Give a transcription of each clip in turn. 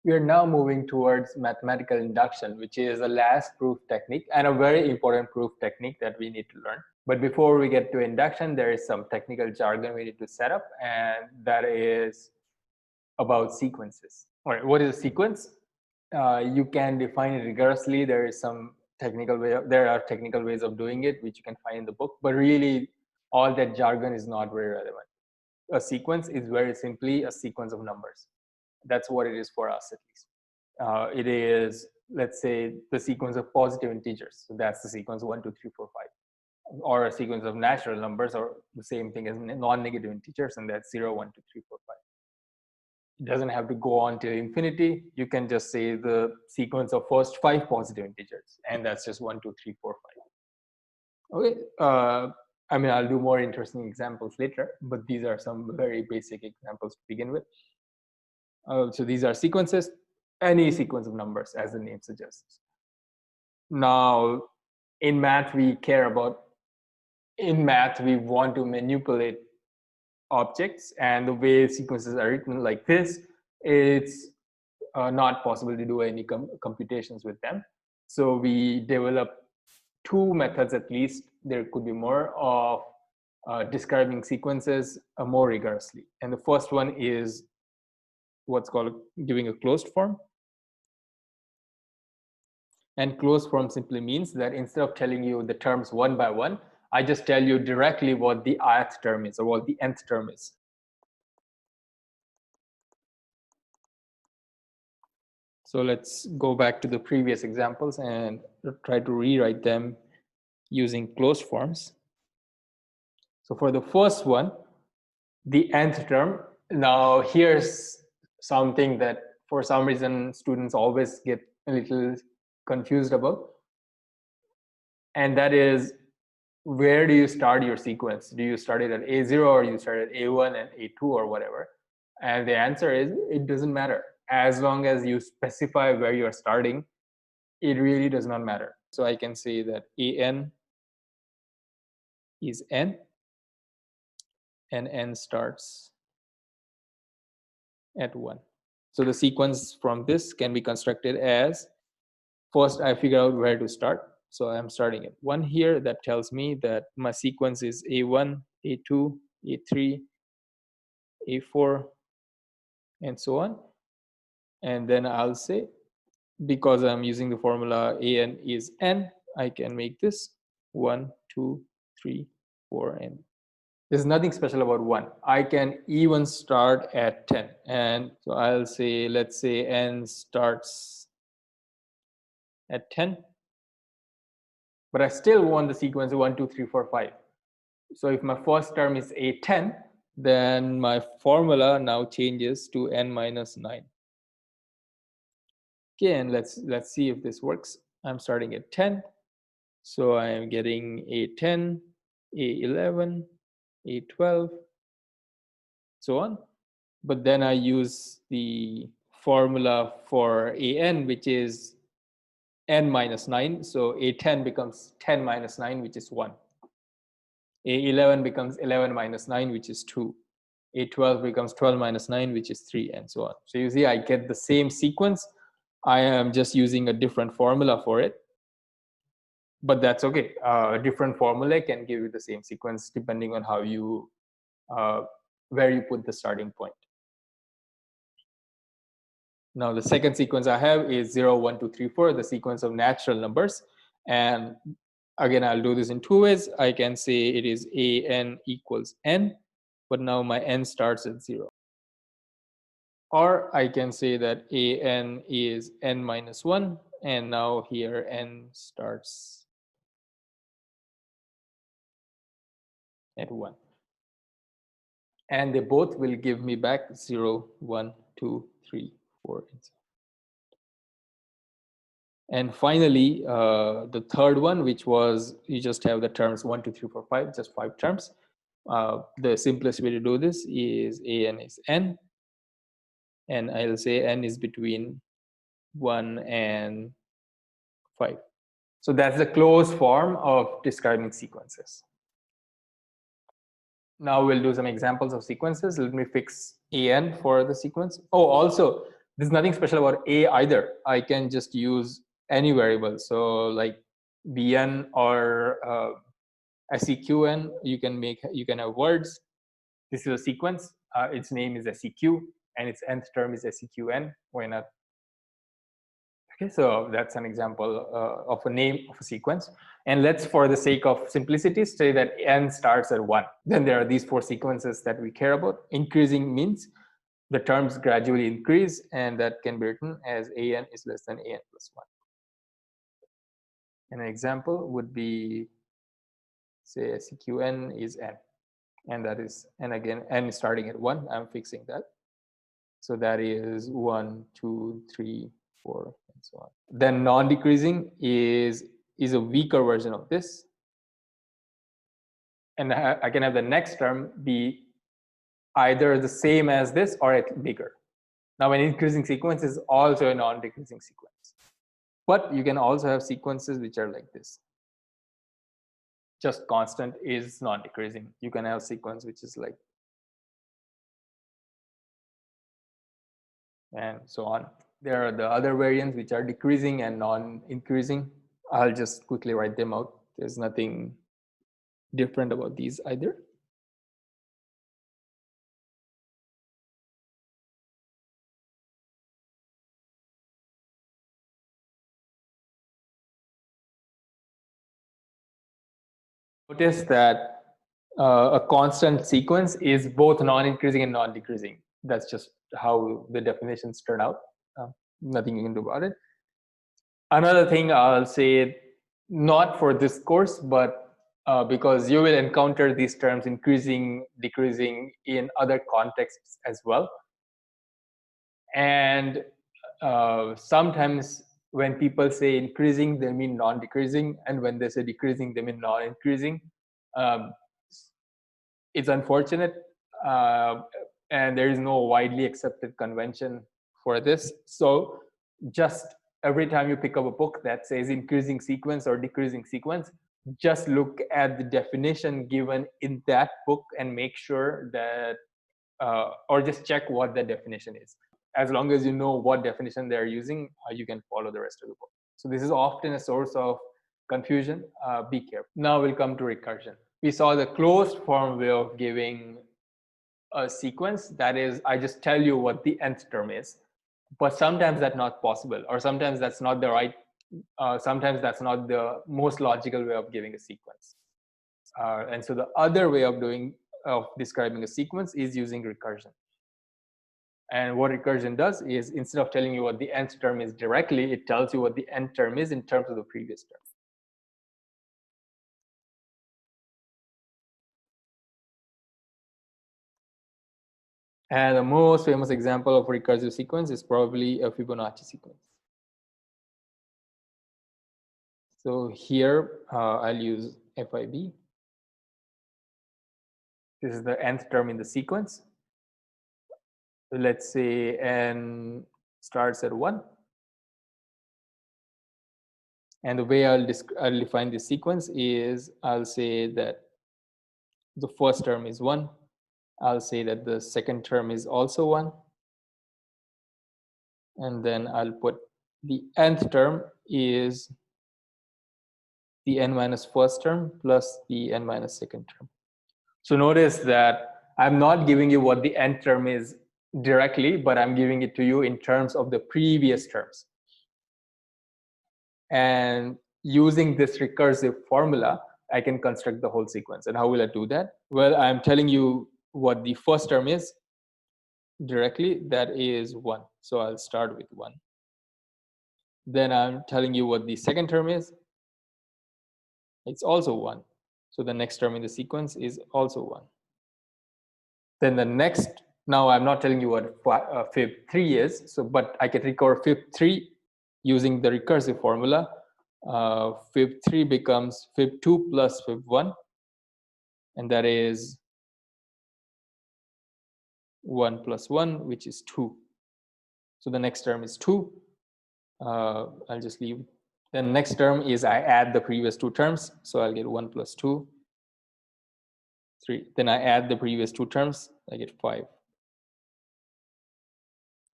We are now moving towards mathematical induction, which is the last proof technique and a very important proof technique that we need to learn. But before we get to induction, there is some technical jargon we need to set up, and that is about sequences. All right, what is a sequence? You can define it rigorously. There is some technical way. There are technical ways of doing it, which you can find in the book. But really, all that jargon is not very relevant. A sequence is very simply a sequence of numbers. That's what it is for us, at least. It is, let's say, the sequence of positive integers. So that's the sequence 1, 2, 3, 4, 5. Or a sequence of natural numbers, or the same thing as non-negative integers, and that's 0, 1, 2, 3, 4, 5. It doesn't have to go on to infinity. You can just say the sequence of first 5 positive integers, and that's just 1, 2, 3, 4, 5. Okay. I mean, I'll do more interesting examples later, but these are some very basic examples to begin with. So these are sequences, any sequence of numbers, as the name suggests. Now, in math, we want to manipulate objects, and the way sequences are written like this, it's not possible to do any computations with them. So we develop 2 methods at least, there could be more, of describing sequences more rigorously. And the first one is what's called giving a closed form. And closed form simply means that instead of telling you the terms one by one, I just tell you directly what the ith term is, or what the nth term is. So let's go back to the previous examples and try to rewrite them using closed forms. So for the first one, the nth term, now here's something that for some reason students always get a little confused about. And that is, where do you start your sequence? Do you start it at A0, or you start at A1 and A2 or whatever? And the answer is, it doesn't matter. As long as you specify where you're starting, it really does not matter. So I can say that AN is N, and N starts at 1. So the sequence from this can be constructed as, first I figure out where to start. So I'm starting at 1 here. That tells me that my sequence is A1, A2, A3, A4, and so on. And then I'll say, because I'm using the formula AN is N, I can make this 1, 2, 3, 4, and there's nothing special about 1. I can even start at 10. And so I'll say, let's say N starts at 10. But I still want the sequence 1, 2, 3, 4, 5. So if my first term is A10, then my formula now changes to N minus 9. Okay, and let's see if this works. I'm starting at 10. So I am getting A10, A11, A12, so on. But then I use the formula for AN, which is N minus 9. So A10 becomes 10 minus 9, which is 1. A11 becomes 11 minus 9, which is 2. A12 becomes 12 minus 9, which is 3, and so on. So you see, I get the same sequence. I am just using a different formula for it. But that's okay. A different formula can give you the same sequence depending on how you, where you put the starting point. Now the second sequence I have is 0, 1, 2, 3, 4, the sequence of natural numbers. And again, I'll do this in 2 ways. I can say it is AN equals N, but now my N starts at 0. Or I can say that AN is N minus 1, and now here N starts at 1. And they both will give me back 0, 1, 2, 3, 4, and so on. And finally, the third one, which was, you just have the terms 1, 2, 3, 4, 5, just 5 terms. The simplest way to do this is AN is N. And I'll say N is between 1 and 5. So that's the closed form of describing sequences. Now we'll do some examples of sequences. Let me fix AN for the sequence. Oh, also, There's nothing special about a either. I can just use any variable. So like bn or seqn, you can have words. This is a sequence. Its name is seq, and its nth term is seqn. Why not? Okay, so that's an example of a name of a sequence. And let's, for the sake of simplicity, say that n starts at 1. Then there are these 4 sequences that we care about. Increasing means the terms gradually increase, and that can be written as an is less than an plus 1. And an example would be, say, seqn is n, and that is, and again, n is starting at 1. I'm fixing that. So that is 1, 2, 3, 4, and so on. Then non-decreasing is a weaker version of this. And I can have the next term be either the same as this or bigger. Now, an increasing sequence is also a non-decreasing sequence. But you can also have sequences which are like this. Just constant is non-decreasing. You can have a sequence which is like, and so on. There are the other variants which are decreasing and non-increasing. I'll just quickly write them out. There's nothing different about these either. Notice that a constant sequence is both non-increasing and non-decreasing. That's just how the definitions turn out. Nothing you can do about it. Another thing I'll say, not for this course, but because you will encounter these terms increasing, decreasing in other contexts as well. And sometimes when people say increasing, they mean non-decreasing, and when they say decreasing, they mean non-increasing. It's unfortunate, and there is no widely accepted convention for this. So just every time you pick up a book that says increasing sequence or decreasing sequence, just look at the definition given in that book and make sure that, or just check what the definition is. As long as you know what definition they're using, you can follow the rest of the book. So this is often a source of confusion. Be careful. Now we'll come to recursion. We saw the closed form way of giving a sequence. That is, I just tell you what the nth term is. But sometimes that's not possible, or sometimes that's not the right, sometimes that's not the most logical way of giving a sequence. And so the other way of describing a sequence is using recursion. And what recursion does is, instead of telling you what the nth term is directly, it tells you what the nth term is in terms of the previous term. And the most famous example of a recursive sequence is probably a Fibonacci sequence. So here I'll use FIB. This is the nth term in the sequence. Let's say n starts at 1. And the way I'll define this sequence is, I'll say that the first term is 1. I'll say that the second term is also 1. And then I'll put the nth term is the n minus first term plus the n minus second term. So notice that I'm not giving you what the nth term is directly, but I'm giving it to you in terms of the previous terms. And using this recursive formula, I can construct the whole sequence. And how will I do that? Well, I'm telling you what the first term is directly. That is 1. So I'll start with 1. Then I'm telling you what the second term is. It's also 1. So the next term in the sequence is also 1. Then the next, now I'm not telling you what fib3 is, so but I can recover fib3 using the recursive formula. Fib3 becomes fib2 plus fib1, and that is 1 plus 1, which is 2. So the next term is 2. I'll just leave. Then the next term is I add the previous 2 terms, so I'll get 1 plus 2, 3. Then I add the previous 2 terms, I get 5.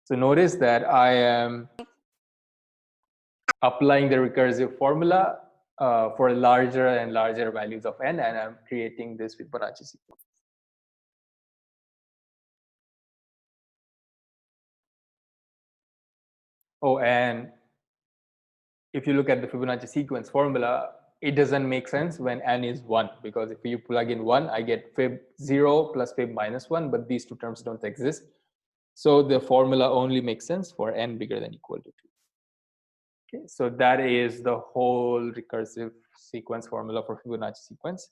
So notice that I am applying the recursive formula for larger and larger values of n, and I'm creating this Fibonacci sequence. Oh, and if you look at the Fibonacci sequence formula, it doesn't make sense when n is 1, because if you plug in 1, I get fib 0 plus fib minus 1, but these two terms don't exist. So the formula only makes sense for n bigger than equal to 2. Okay, so that is the whole recursive sequence formula for Fibonacci sequence.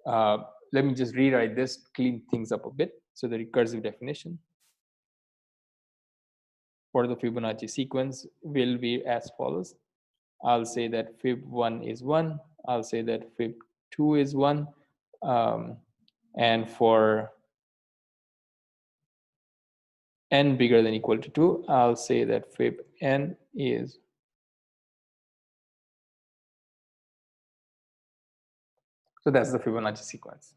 Let me just rewrite this, clean things up a bit. So the recursive definition for the Fibonacci sequence will be as follows. I'll say that fib1 is 1. I'll say that fib2 is 1. And for n bigger than equal to 2, I'll say that fibn is. So that's the Fibonacci sequence.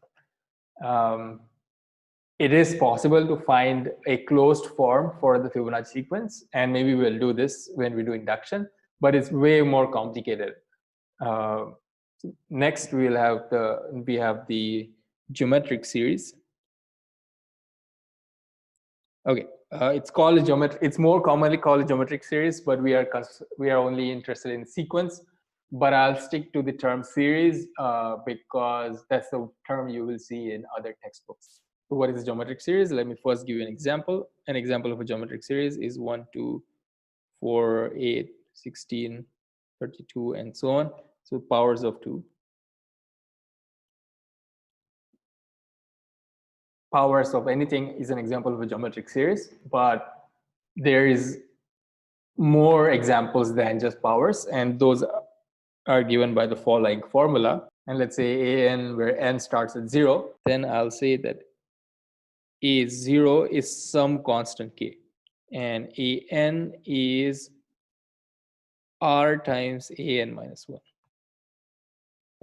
It is possible to find a closed form for the Fibonacci sequence, and maybe we'll do this when we do induction, but it's way more complicated. Next, we have the geometric series. Okay, it's more commonly called a geometric series, but we are only interested in sequence. But I'll stick to the term series because that's the term you will see in other textbooks. So what is a geometric series? Let me first give you an example. An example of a geometric series is 1, 2, 4, 8, 16, 32, and so on. So powers of 2. Powers of anything is an example of a geometric series, but there is more examples than just powers, and those are given by the following formula. And let's say an where n starts at 0, then I'll say that a0 is some constant k, and an is r times an minus 1.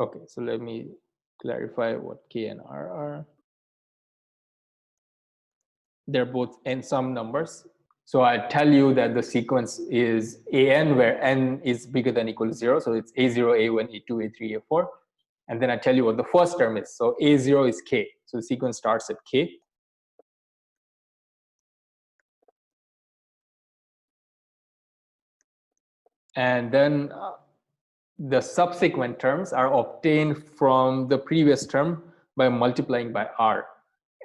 Okay, so let me clarify what k and r are. They're both n some numbers. So I tell you that the sequence is an where n is bigger than equal to 0. So it's a0, a1, a2, a3, a4. And then I tell you what the first term is. So a0 is k. So the sequence starts at k. And then the subsequent terms are obtained from the previous term by multiplying by r.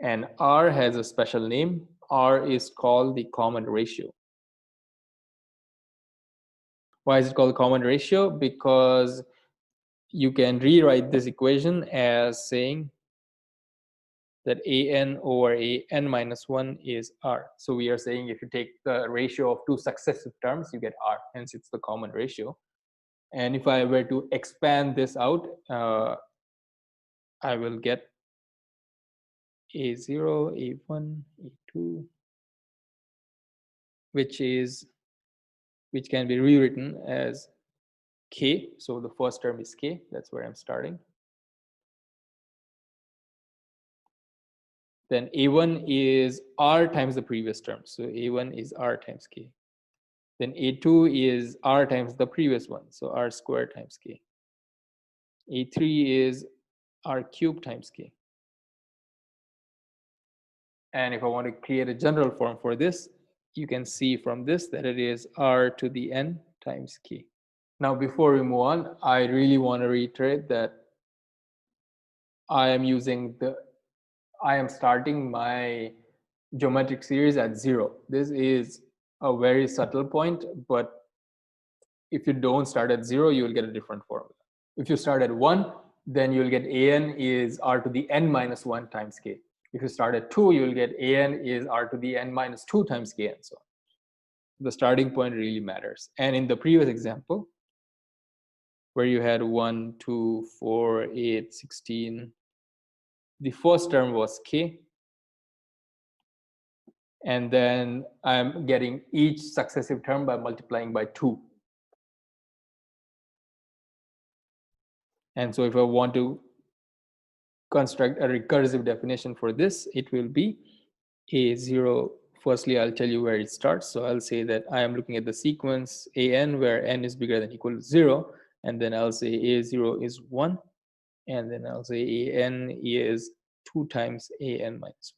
And r has a special name. R is called the common ratio. Why is it called the common ratio? Because you can rewrite this equation as saying that an over an minus 1 is r. So we are saying if you take the ratio of two successive terms, you get r. Hence, it's the common ratio. And if I were to expand this out, I will get a0, a1, a2, which can be rewritten as k. So the first term is k. That's where I'm starting. Then a1 is r times the previous term. So a1 is r times k. Then a2 is r times the previous one. So r squared times k. a3 is r cubed times k. And if I want to create a general form for this, you can see from this that it is r to the n times k. Now, before we move on, I really want to reiterate that I am starting my geometric series at 0. This is a very subtle point, but if you don't start at 0, you will get a different formula. If you start at 1, then you'll get an is r to the n minus 1 times k. If you start at 2, you'll get an is r to the n minus 2 times k, and so on. The starting point really matters. And in the previous example, where you had 1, 2, 4, 8, 16, the first term was k. And then I'm getting each successive term by multiplying by 2. And so if I want to construct a recursive definition for this, it will be a0 firstly, I'll tell you where it starts. So I'll say that I am looking at the sequence an where n is bigger than or equal to 0. And then I'll say a0 is 1. And then I'll say an is 2 times an minus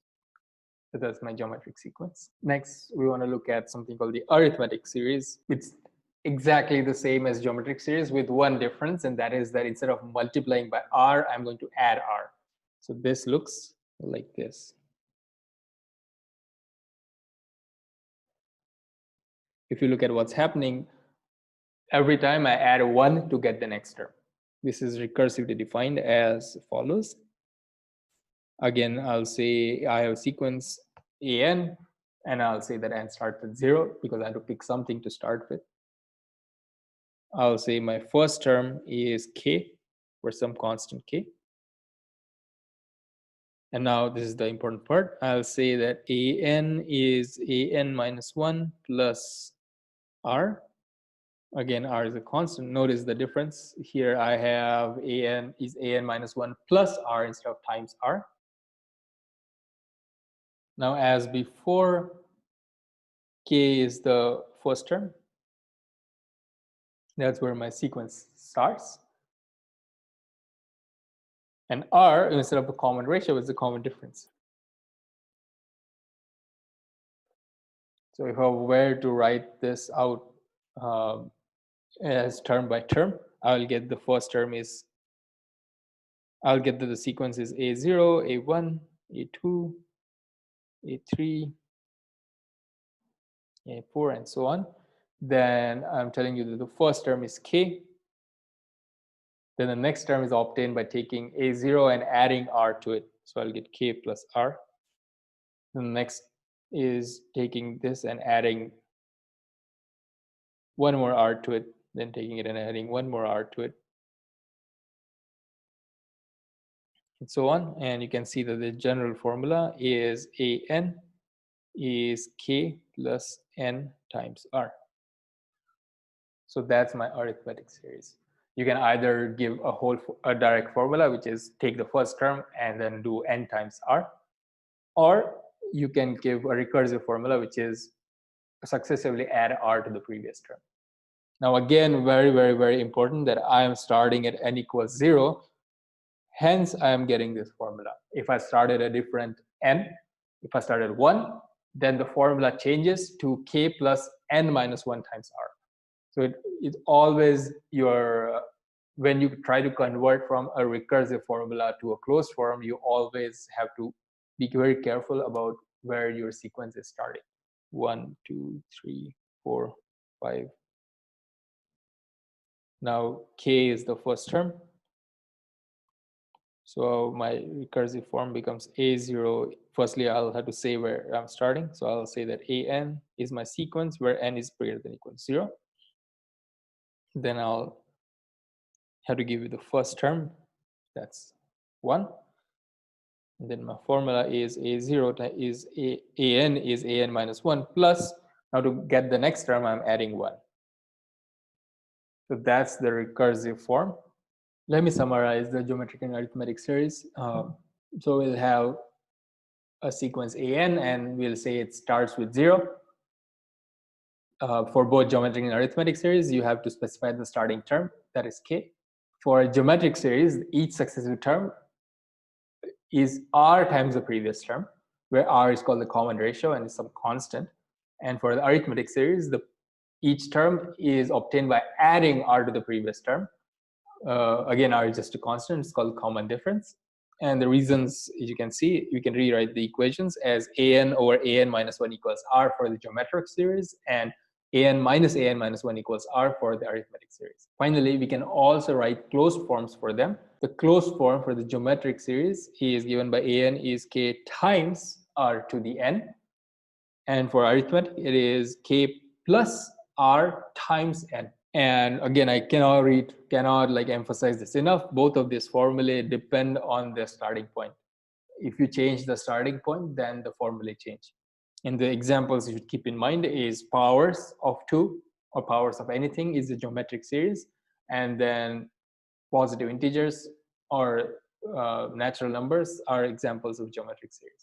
1. So that's my geometric sequence. Next, we want to look at something called the arithmetic series. It's exactly the same as geometric series with one difference, and that is that instead of multiplying by r, I'm going to add r. So this looks like this. If you look at what's happening, every time I add 1 to get the next term. This is recursively defined as follows. Again, I'll say I have a sequence an, and I'll say that n starts with 0 because I have to pick something to start with. I'll say my first term is k for some constant k. And now this is the important part. I'll say that an is an minus 1 plus r. Again, r is a constant. Notice the difference. Here I have an is an minus 1 plus r instead of times r. Now, as before, k is the first term. That's where my sequence starts. And r, instead of a common ratio, is a common difference. So if I were to write this out as term by term, I'll get the first term is, I'll get that the sequence is a0, a1, a2, a3, a4, and so on. Then I'm telling you that the first term is k. Then the next term is obtained by taking a0 and adding r to it. So I'll get k plus r. Then the next is taking this and adding one more r to it, then taking it and adding one more r to it, and so on. And you can see that the general formula is an is k plus n times r. So that's my arithmetic series. You can either give a direct formula, which is take the first term and then do n times r, or you can give a recursive formula, which is successively add r to the previous term. Now, again, very, very, very important that I am starting at n equals 0. Hence, I am getting this formula. If I started a different n, if I started 1, then the formula changes to k plus n minus 1 times r. So it's always when you try to convert from a recursive formula to a closed form, you always have to be very careful about where your sequence is starting. 1, 2, 3, 4, 5. Now k is the first term. So my recursive form becomes a0. Firstly, I'll have to say where I'm starting. So I'll say that an is my sequence where n is greater than or equal to 0. Then I'll have to give you the first term. That's 1. And then my formula is a0 is an is an minus 1 plus. Now to get the next term, I'm adding 1. So that's the recursive form. Let me summarize the geometric and arithmetic series. So we'll have a sequence an, and we'll say it starts with 0. For both geometric and arithmetic series, you have to specify the starting term, that is k. For a geometric series, each successive term is r times the previous term, where r is called the common ratio and is some constant. And for the arithmetic series, each term is obtained by adding r to the previous term. Again, r is just a constant. It's called common difference. And the reasons, as you can see, you can rewrite the equations as an over an minus 1 equals r for the geometric series, and an minus 1 equals r for the arithmetic series. Finally, we can also write closed forms for them. The closed form for the geometric series is given by an is k times r to the n. And for arithmetic, it is k plus r times n. And again, I cannot like emphasize this enough. Both of these formulae depend on the starting point. If you change the starting point, then the formulae change. And the examples you should keep in mind is powers of 2 or powers of anything is the geometric series, and then positive integers or natural numbers are examples of geometric series.